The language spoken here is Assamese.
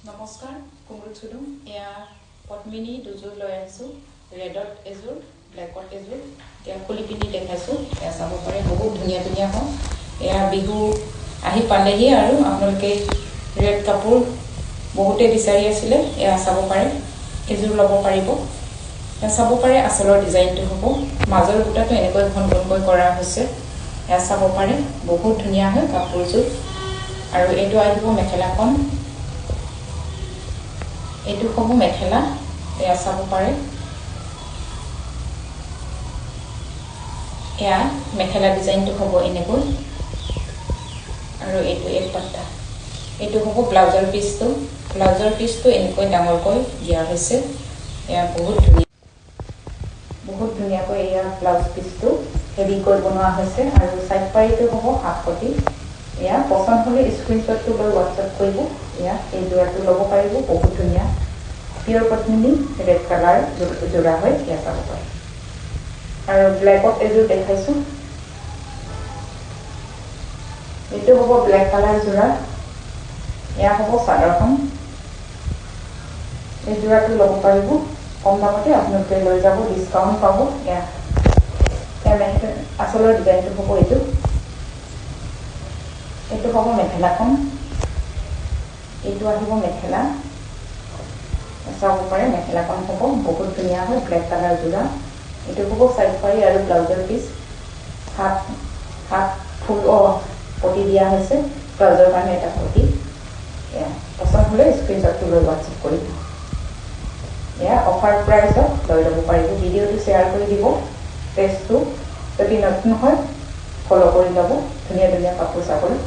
নমস্কাৰ কুমুল চুডুম এয়া পদ্মিনী দুযোৰ লৈ আহিছোঁ ৰেডত এযোৰ ব্লেকত এযোৰ এয়া খুলি পিনি দেখাইছোঁ এয়া চাব পাৰে বহুত ধুনীয়া ধুনীয়া হয় এয়া বিহু আহি পালেহি আৰু আপোনালোকে ৰেড কাপোৰ বহুতে বিচাৰি আছিলে এয়া চাব পাৰে এযোৰ ল'ব পাৰিব এয়া চাব পাৰে আচলৰ ডিজাইনটো হ'ব মাজৰ বুটাটো এনেকৈ ঘন ঘনকৈ কৰা হৈছে এয়া চাব পাৰে বহুত ধুনীয়া হয় কাপোৰযোৰ আৰু এইটো আহিব মেখেলাখন এইটো হ'ব মেখেলা এয়া চাব পাৰে এয়া মেখেলা ডিজাইনটো হ'ব এনেকৈ আৰু এইটো এক পাট্টা এইটো হ'ব ব্লাউজৰ পিচটো এনেকৈ ডাঙৰকৈ দিয়া হৈছে এয়া বহুত ধুনীয়াকৈ এয়া ব্লাউজ পিচটো হেভিকৈ বনোৱা হৈছে আৰু সাইড পাৰিটো হ'ব হাফ পটি এয়া পছন্দ হ'লে স্ক্ৰীনশ্বটটো লৈ হোৱাটছআপ কৰিব এয়া এই যোৰাটো ল'ব পাৰিব বহুত ধুনীয়া পিয়ৰ পদ্মিনী ৰেড কালাৰ যোৰা হয় এয়া চাব পাৰে আৰু ব্লেকত এযোৰ দেখাইছোঁ এইটো হ'ব ব্লেক কালাৰ যোৰা এয়া হ'ব চাদৰখন এই যোৰাটো ল'ব পাৰিব কম দামতে আপোনালোকে লৈ যাব ডিছকাউণ্ট পাব এয়া আচলৰ ডিজাইনটো হ'ব এইটো হ'ব মেখেলাখন এইটো আহিব মেখেলা চাব পাৰে মেখেলাখন হ'ব বহুত ধুনীয়া হয় ব্লেক কালাৰ যোৰা এইটো হ'ব সাইড পাৰি আৰু ব্লাউজৰ পিচ হাত ফুল পটি দিয়া হৈছে ব্লাউজৰ কাৰণে এটা পটি এয়া পচন্দ হ'লে স্ক্ৰীনশ্বটটো লৈ হোৱাটছআপ কৰিব এয়া অফাৰ প্ৰাইচত লৈ ল'ব পাৰিব ভিডিঅ'টো শ্বেয়াৰ কৰি দিব পেজটো যদি নতুন হয় ফ'ল' কৰি ল'ব ধুনীয়া ধুনীয়া কাপোৰ চাবলৈ